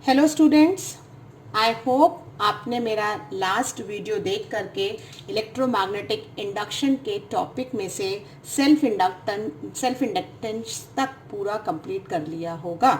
Hello students, I hope आपने मेरा last video देख करके इलेक्ट्रोमैग्नेटिक इंडक्शन के टॉपिक में से सेल्फ इंडक्टेंस तक पूरा कंप्लीट कर लिया होगा।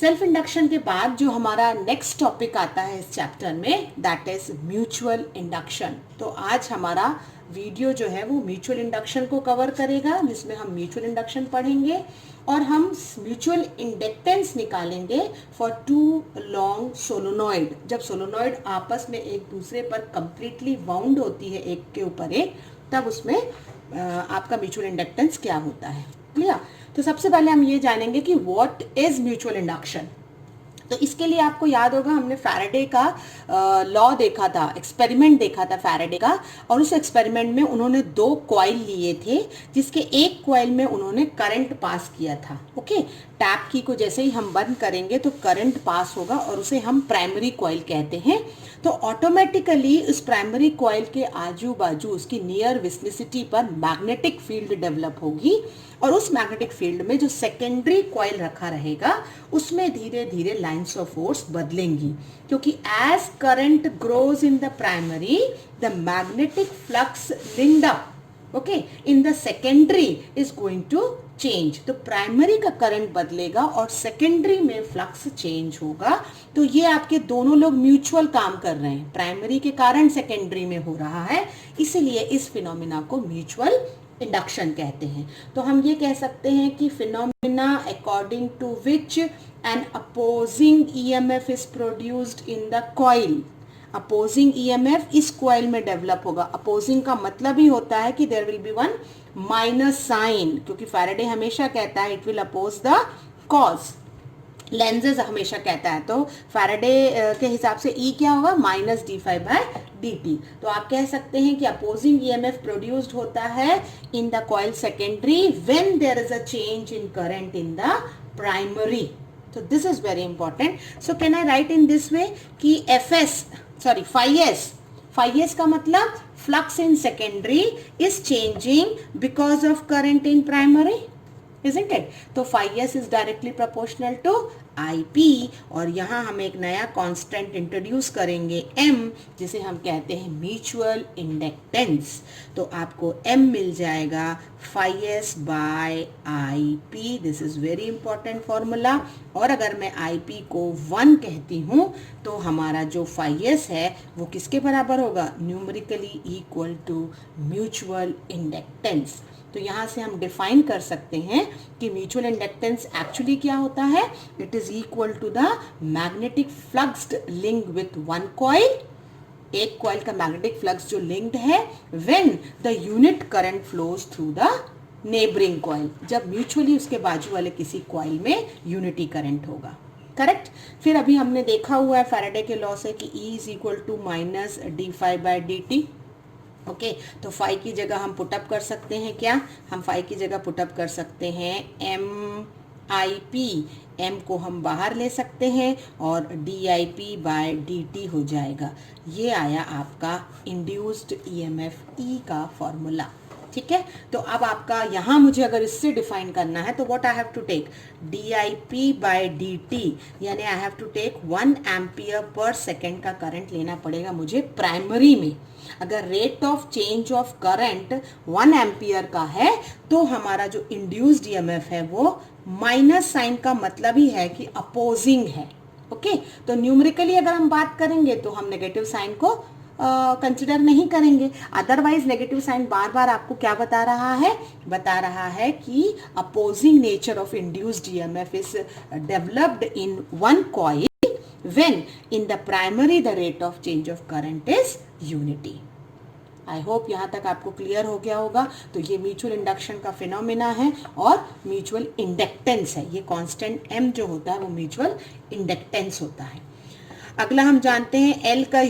सेल्फ इंडक्शन के बाद जो हमारा नेक्स्ट टॉपिक आता है इस चैप्टर में, दैट इज म्यूचुअल इंडक्शन। तो आज हमारा वीडियो जो है वो म्यूचुअल इंडक्शन को कवर करेगा, जिसमें हम म्यूचुअल इंडक्शन पढ़ेंगे और हम म्यूचुअल इंडक्टेंस निकालेंगे फॉर टू लॉन्ग सोलोनॉइड। जब सोलोनॉइड आपस में एक दूसरे पर कंप्लीटली बाउंड होती है एक के ऊपर एक, तब उसमें आपका म्यूचुअल इंडक्टेंस क्या होता है। क्लियर? तो सबसे पहले हम ये जानेंगे कि व्हाट इज म्यूचुअल इंडक्शन। तो इसके लिए आपको याद होगा हमने फैराडे का लॉ देखा था, एक्सपेरिमेंट देखा था फैराडे का, और उस एक्सपेरिमेंट में उन्होंने 2 कॉइल लिए थे, जिसके एक कॉइल में उन्होंने करंट पास किया था। ओके, टैप की को जैसे ही हम बंद करेंगे तो करंट पास होगा और उसे हम प्राइमरी कॉइल कहते हैं। तो ऑटोमेटिकली उस प्राइमरी कॉइल के आजू बाजू उसकी नियर विसिनिटी पर मैग्नेटिक फील्ड डेवलप होगी, और उस मैग्नेटिक फील्ड में जो सेकेंडरी कॉइल रखा रहेगा उसमें धीरे धीरे लाइंस ऑफ फोर्स बदलेंगी, क्योंकि as current grows in the primary the magnetic flux linked up okay in the secondary is going to change. तो प्राइमरी का करंट बदलेगा और सेकेंडरी में फ्लक्स चेंज होगा। तो ये आपके दोनों लोग म्यूचुअल काम कर रहे हैं, प्राइमरी के कारण सेकेंडरी में हो रहा है, इसीलिए इस फिनोमिना को म्यूचुअल इंडक्शन कहते हैं। तो हम ये कह सकते हैं कि phenomena according to which an opposing EMF is produced in the coil. Opposing EMF इस कॉइल में डेवलप होगा। अपोजिंग का मतलब ही होता है कि there will be one minus sign, क्योंकि फैराडे हमेशा कहता है it will oppose the cause, Lenz's हमेशा कहता है। तो फैराडे के हिसाब से ई क्या होगा, माइनस d∅dt। तो आप कह सकते हैं कि अपोजिंग ईएमएफ प्रोड्यूस्ड होता है in the coil secondary when there is a change in current in the primary. तो this is very important. So can I write in this way कि phi s का मतलब flux in secondary is changing because of current in primary, isn't it? तो phi s is directly proportional to IP, और यहाँ हम एक नया constant introduce करेंगे m, जिसे हम कहते हैं म्यूचुअल इंडक्टेंस। तो आपको m मिल जाएगा phi s by IP। This is very important formula. और अगर मैं IP को 1 कहती हूँ तो हमारा जो phi s है वो किसके बराबर होगा, numerically equal to mutual inductance. तो यहाँ से हम डिफाइन कर सकते हैं कि म्यूचुअल इंडक्टेंस एक्चुअली क्या होता है। It is equal to the magnetic fluxed link with one coil, एक कॉइल का मैग्नेटिक फ्लक्स जो लिंक्ड है, when the unit current flows through the neighbouring coil, जब म्यूचुअली उसके बाजू वाले किसी कॉइल में यूनिटी करंट होगा। करेक्ट? फिर अभी हमने देखा हुआ है फैराडे के लॉ से कि E is equal to minus d∅dt। Okay, तो फाई की जगह हम पुटअप कर सकते हैं क्या, हम फाई की जगह पुटअप कर सकते हैं MIP, M को हम बाहर ले सकते हैं और dIP/dt हो जाएगा। ये आया आपका इंड्यूस्ड EMF E का फॉर्मूला। ठीक है, तो अब आपका यहाँ मुझे अगर इससे डिफाइन करना है तो what I have to take, dIP/dt, यानी I have to take 1 ampere पर सेकेंड का करंट लेना पड़ेगा मुझे प्राइमरी में। अगर rate of change of current 1 ampere का है तो हमारा जो इंड्यूस्ड ईएमएफ है वो माइनस साइन का मतलब ही है कि अपोजिंग है। ओके, तो न्यूमेरिकली अगर हम बात करेंगे तो हम नेगेटिव साइन को कंसिडर नहीं करेंगे। अदरवाइज नेगेटिव साइन बार बार आपको क्या बता रहा है कि opposing nature of induced EMF is developed in one coil when in the primary the rate of change of current is unity। I hope यहाँ तक आपको क्लियर हो गया होगा। तो ये म्यूचुअल इंडक्शन का फिनोमिना है और म्यूचुअल इंडक्टेंस है। ये कांस्टेंट m जो होता है वो म्यूचुअल इंडक्टेंस होता है। अगला हम जानते हैं L का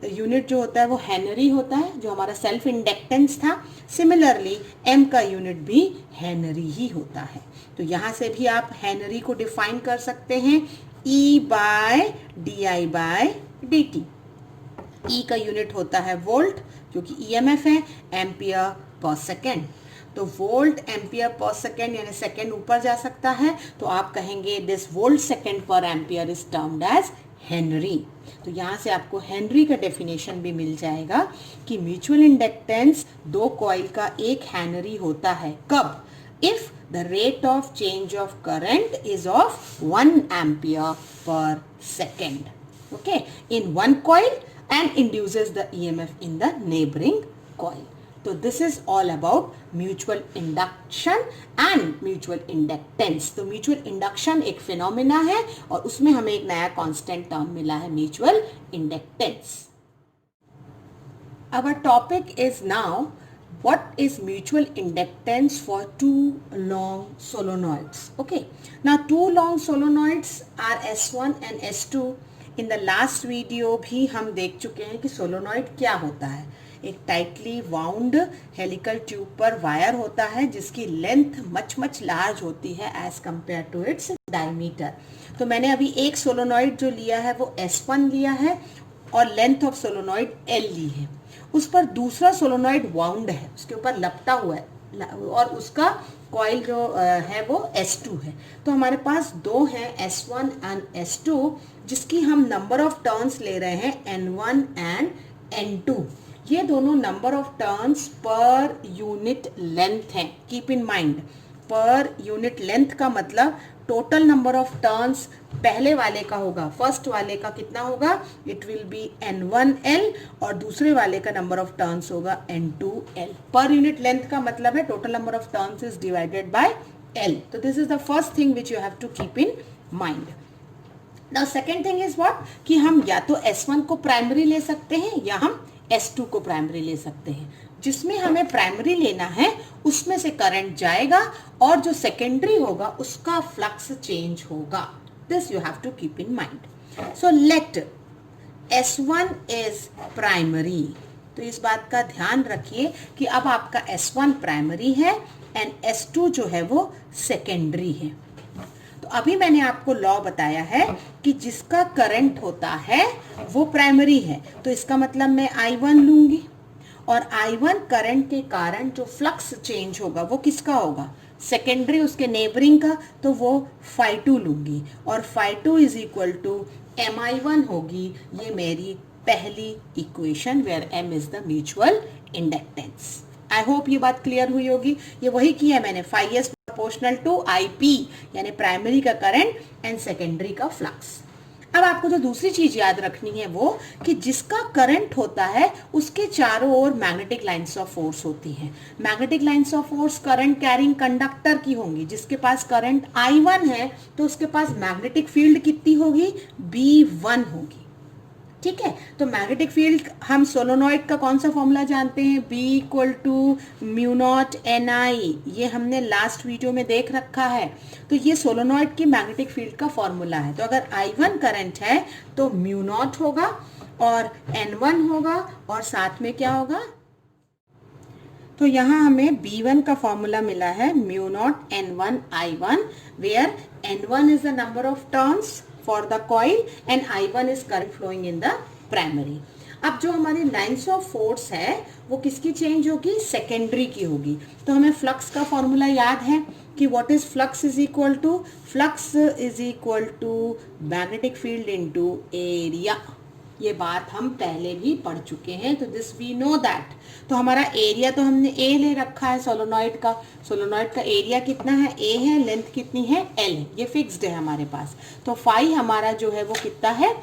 यूनिट जो होता है वो हेनरी होता है, जो हमारा सेल्फ इंडक्टेंस था। सिमिलरली M का यूनिट भी हेनरी ही होता है। तो यहाँ से भी आप हेनरी को डिफाइन कर सकते हैं E/di/dt। E का यूनिट होता है वोल्ट, क्योंकि EMF है, एम्पियर पर सेकेंड। तो वोल्ट एम्पियर पर सेकेंड यानी सेकेंड ऊपर जा सकता है, तो आप कहेंगे दिस वोल्ट सेकेंड पर ampere is termed as henry. तो यहाँ से आपको हेनरी का डेफिनेशन भी मिल जाएगा कि म्यूचुअल इंडक्टेंस दो कॉइल का एक हेनरी होता है। कब? If the rate of change of current is of 1 ampere पर second, okay, in one coil and induces the EMF in the neighboring coil. So this is all about mutual induction and mutual inductance. तो mutual induction एक phenomena है और उसमें हमें एक नया constant term मिला है mutual inductance. Our topic is now what is mutual inductance for two long solenoids. Okay, now two long solenoids are S1 and S2. In the last video भी हम देख चुके हैं कि सोलोनॉइड क्या होता है। एक टाइटली वाउंड हेलिकल ट्यूब पर वायर होता है जिसकी लेंथ मच लार्ज होती है as compare to its diameter. तो मैंने अभी एक सोलोनॉइड जो लिया है वो S1 लिया है और लेंथ ऑफ सोलोनॉइड L ली है। उस पर दूसरा सोलोनॉइड वाउंड है, उसके ऊपर लपटा हुआ है और उसका कॉइल जो है वो S2 है। तो हमारे पास दो हैं S1 एंड S2 जिसकी हम नंबर ऑफ टर्न्स ले रहे हैं N1 एंड N2। ये दोनों number of turns per unit length हैं। Keep in mind, per unit length का मतलब टोटल नंबर ऑफ टर्न्स पहले वाले का होगा, फर्स्ट वाले का कितना होगा, इट विल बी N1L और दूसरे वाले का नंबर ऑफ टर्न्स होगा N2L। पर यूनिट लेंथ का मतलब है total number of turns is divided by L। तो this is the first thing which you have to keep in mind. Now second thing is what कि हम या तो S1 को प्राइमरी ले सकते हैं या हम S2 को प्राइमरी ले सकते हैं। जिसमें हमें प्राइमरी लेना है उसमें से करंट जाएगा और जो सेकेंडरी होगा उसका फ्लक्स चेंज होगा। This you have to keep in mind. So let S1 is primary. तो इस बात का ध्यान रखिए कि अब आपका S1 प्राइमरी है एंड S2 जो है वो सेकेंडरी है। तो अभी मैंने आपको लॉ बताया है कि जिसका करंट होता है वो प्राइमरी है, तो इसका मतलब मैं I1 लूंगी और I1 करंट के कारण जो फ्लक्स चेंज होगा वो किसका होगा, सेकेंडरी उसके नेबरिंग का, तो वो phi2 लूंगी और phi2 is equal to Mi1 होगी। ये मेरी पहली equation where M is the mutual inductance. I hope ये बात क्लियर हुई होगी। ये वही की है मैंने, phi s proportional to IP यानी प्राइमरी का करंट एंड सेकेंडरी का फ्लक्स। अब आपको जो दूसरी चीज याद रखनी है वो कि जिसका करंट होता है उसके चारों ओर मैग्नेटिक लाइंस ऑफ फोर्स होती हैं। Magnetic lines of force current carrying conductor की होंगी। जिसके पास करंट I1 है तो उसके पास मैग्नेटिक फील्ड कितनी होगी, B1 होगी। ठीक है, तो मैग्नेटिक फील्ड हम सोलोनॉइड का कौन सा फॉर्मूला जानते हैं, B equal to mu naught NI। ये हमने लास्ट वीडियो में देख रखा है। तो ये सोलोनॉइड की मैग्नेटिक फील्ड का फॉर्मूला है। तो अगर I1 करंट है तो म्यू नॉट होगा और N1 होगा और साथ में क्या होगा, तो यहाँ हमें B1 का फॉर्मूला मिला है mu naught N1 I1 where N1 is the number of turns for the coil and I1 is current flowing in the primary। अब जो हमारी लाइन्स ऑफ फोर्स है वो किसकी चेंज होगी, सेकेंडरी की होगी। तो हमें फ्लक्स का फॉर्मूला याद है कि what is flux is equal to, flux is equal to magnetic field into area. ये बात हम पहले भी पढ़ चुके हैं, तो दिस वी नो दैट। तो हमारा एरिया तो हमने A ले रखा है सोलोनॉइड का। सोलोनॉइड का एरिया कितना है, A है, लेंथ कितनी है, L है, ये फिक्स्ड है हमारे पास। तो फाई हमारा जो है वो कितना है,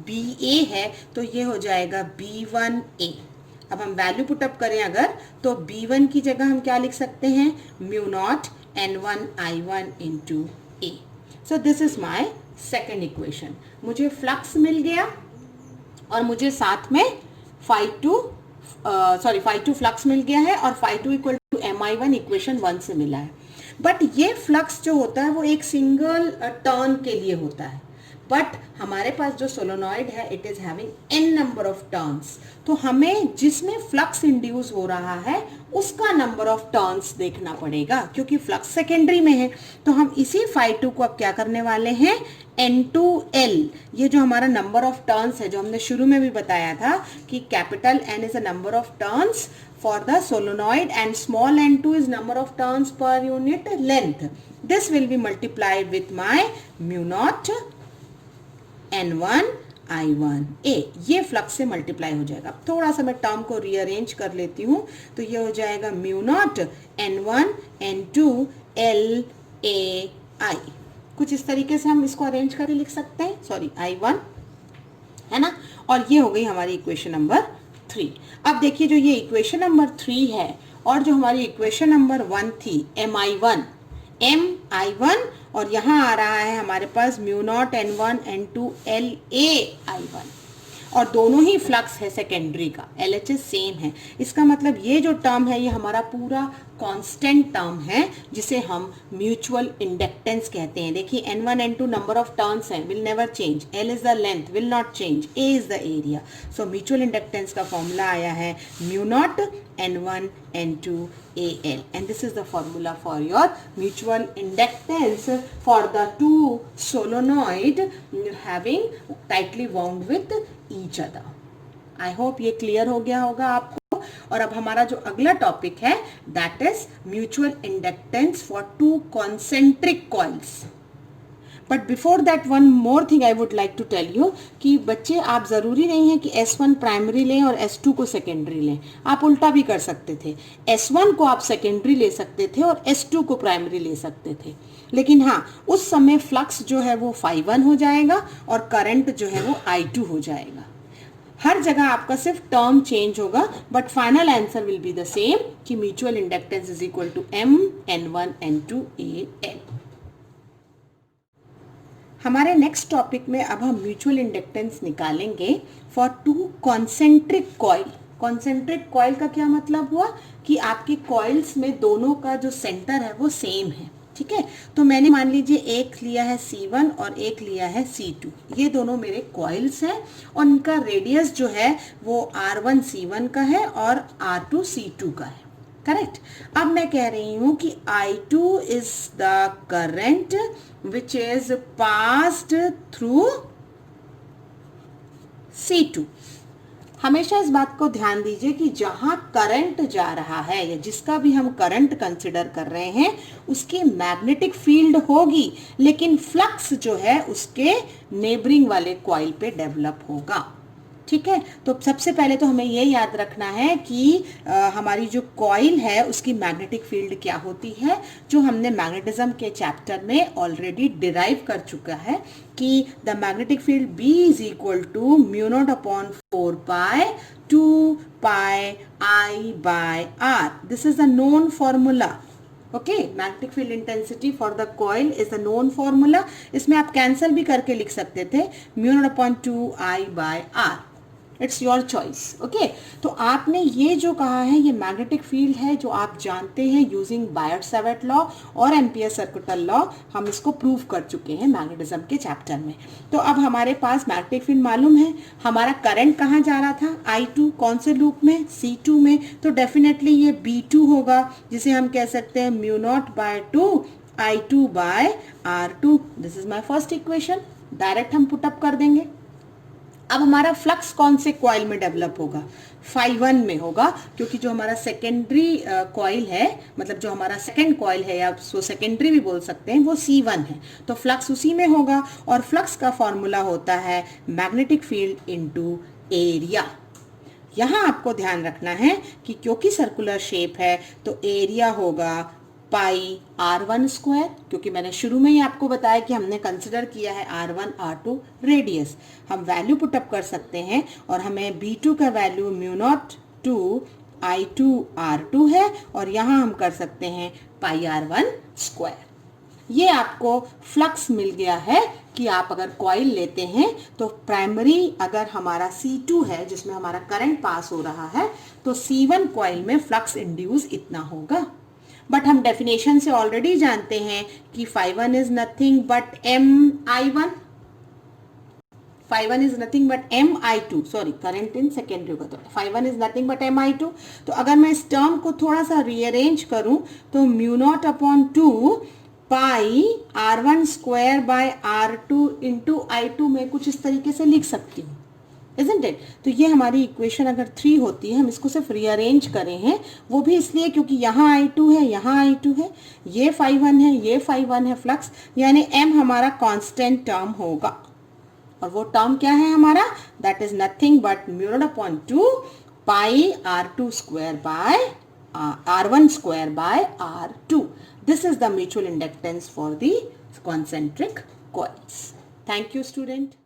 BA है, तो ये हो जाएगा B1A। अब हम वैल्यू पुटअप करें अगर, तो B1 की जगह हम क्या लिख सकते हैं, mu naught N1 I1 into A। So this is my second equation. मुझे फ्लक्स मिल गया और मुझे साथ में phi2 फ्लक्स मिल गया है और phi2 equal to Mi1 equation 1 से मिला है। बट ये फ्लक्स जो होता है वो एक सिंगल टर्न के लिए होता है। बट हमारे पास जो सोलोनॉइड है it is having n number of turns. तो हमें जिसमें फ्लक्स इंड्यूस हो रहा है उसका नंबर ऑफ टर्न्स देखना पड़ेगा, क्योंकि फ्लक्स सेकेंडरी में है। तो हम इसी phi2 को अब क्या करने वाले हैं, N2L। ये जो हमारा नंबर ऑफ टर्न्स है, जो हमने शुरू में भी बताया था कि capital N is a number of turns for the solenoid and small n2 is number of turns per unit length. This will be multiplied with my mu naught n1 I1a. ये फ्लक्स से multiply हो जाएगा. अब थोड़ा सा मैं term को rearrange कर लेती हूँ तो ये हो जाएगा mu naught n1 n2 L A I. कुछ इस तरीके से हम इसको अरेंज करके लिख सकते हैं. सॉरी I1 है ना. और ये हो गई हमारी इक्वेशन नंबर 3. अब देखिए जो ये इक्वेशन नंबर 3 है और जो हमारी इक्वेशन नंबर 1 थी mi1 और यहाँ आ रहा है हमारे पास mu naught n1 n2 LA और दोनों ही फ्लक्स है सेकेंडरी का. LHS सेम है. इसका मतलब ये जो टर्म है ये हमारा पूरा कांस्टेंट टर्म है जिसे हम म्यूचुअल इंडक्टेंस कहते हैं. देखिए n1 n2 number of turns हैं, will never change. L is the length, will not change. A is the area. So mutual inductance का फॉर्मूला आया है mu naught n1 n2 AL and this is the formula for your mutual inductance for the two solenoid having tightly wound with each other. I hope ये clear हो गया होगा आपको. और अब हमारा जो अगला टॉपिक है that is mutual inductance for two concentric coils. But before that one more thing I would like to tell you कि बच्चे आप ज़रूरी नहीं है कि S1 प्राइमरी लें और S2 को सेकेंडरी लें. आप उल्टा भी कर सकते थे. S1 को आप सेकेंडरी ले सकते थे और S2 को प्राइमरी ले सकते थे. लेकिन हाँ उस समय फ्लक्स जो है वो phi1 हो जाएगा और करंट जो है वो I2 हो जाएगा. हर जगह आपका सिर्फ टर्म चेंज होगा but final answer will be the same कि mutual inductance is equal to M N1 N2 AL. हमारे नेक्स्ट टॉपिक में अब हम म्यूचुअल इंडक्टेंस निकालेंगे for two concentric coil. Concentric coil का क्या मतलब हुआ कि आपके कॉइल्स में दोनों का जो सेंटर है वो सेम है. ठीक है. तो मैंने मान लीजिए एक लिया है C1 और एक लिया है C2. ये दोनों मेरे कॉइल्स हैं और इनका रेडियस जो है वो R1 C1 का है और R2 C2 का है. करेक्ट. अब मैं कह रही हूं कि I2 is the current which is passed through C2. हमेशा इस बात को ध्यान दीजिए कि जहां करंट जा रहा है या जिसका भी हम करंट कंसिडर कर रहे हैं उसकी मैग्नेटिक फील्ड होगी लेकिन फ्लक्स जो है उसके नेबरिंग वाले कॉइल पे डेवलप होगा. ठीक है. तो सबसे पहले तो हमें ये याद रखना है कि हमारी जो कॉइल है उसकी मैग्नेटिक फील्ड क्या होती है जो हमने मैग्नेटिज्म के चैप्टर में ऑलरेडी डिराइव कर चुका है कि the magnetic field B is equal to mu naught upon 4 pi 2 pi I by R. This is the known formula. Okay. Magnetic field intensity for the coil is the known formula. इसमें आप cancel भी करके लिख सकते थे mu naught upon 2 I by R. It's your choice. Okay. तो आपने ये जो कहा है ये मैग्नेटिक फील्ड है जो आप जानते हैं यूजिंग बायट-सावर्ट लॉ और एम्पियर सर्कुलर लॉ. हम इसको प्रूव कर चुके हैं मैग्नेटिज्म के चैप्टर में. तो अब हमारे पास मैग्नेटिक फील्ड मालूम है. हमारा करंट कहाँ जा रहा था I2 कौन से लूप में C2 में. तो डेफिनेटली ये B2 होगा जिसे हम कह सकते हैं mu naught by 2 I2 by R2. This is my first equation. Direct हम पुटअप कर देंगे. अब हमारा फ्लक्स कौन से कॉइल में डेवलप होगा phi1 में होगा क्योंकि जो हमारा सेकेंडरी कॉइल है मतलब जो हमारा सेकेंड कॉइल है या उसको सेकेंडरी भी बोल सकते हैं वो C1 है. तो फ्लक्स उसी में होगा और फ्लक्स का फॉर्मूला होता है मैग्नेटिक फील्ड इनटू एरिया. यहाँ आपको ध्यान रखना है कि क्योंकि सर्कुलर शेप है तो एरिया होगा पाई R1 स्क्वायर क्योंकि मैंने शुरू में ही आपको बताया कि हमने कंसिडर किया है R1 R2 रेडियस. हम वैल्यू पुटअप कर सकते हैं और हमें B2 का value mu naught 2 I2 R2 है और यहाँ हम कर सकते हैं पाई R1 स्क्वायर. ये आपको फ्लक्स मिल गया है कि आप अगर कॉइल लेते हैं तो प्राइमरी अगर हमारा C2 है जिसमें हमारा करंट पास हो रहा है तो C1 कॉइल में फ्लक्स इंड्यूस इतना होगा. बट हम डेफिनेशन से ऑलरेडी जानते हैं कि phi1 is nothing but MI1. phi1 is nothing but MI2. Sorry current in secondary का. तो phi1 is nothing but MI2. तो अगर मैं इस टर्म को थोड़ा सा रीअरेंज करूं तो mu naught upon 2 pi R1 square by R2 into I2 में कुछ इस तरीके से लिख सकती हूँ. isn't it? तो ये हमारी इक्वेशन अगर 3 होती है, हम इसको सिर्फ रीअरेंज करें हैं, वो भी इसलिए क्योंकि यहाँ I2 है, यहाँ I2 है, ये phi 1 है, ये phi 1 है फ्लक्स, यानी m हमारा कांस्टेंट टर्म होगा। और वो टर्म क्या है हमारा? That is nothing but mu naught upon 2 pi R2 square by R1 square by R2। This is the mutual inductance for the concentric coils. Thank you, student.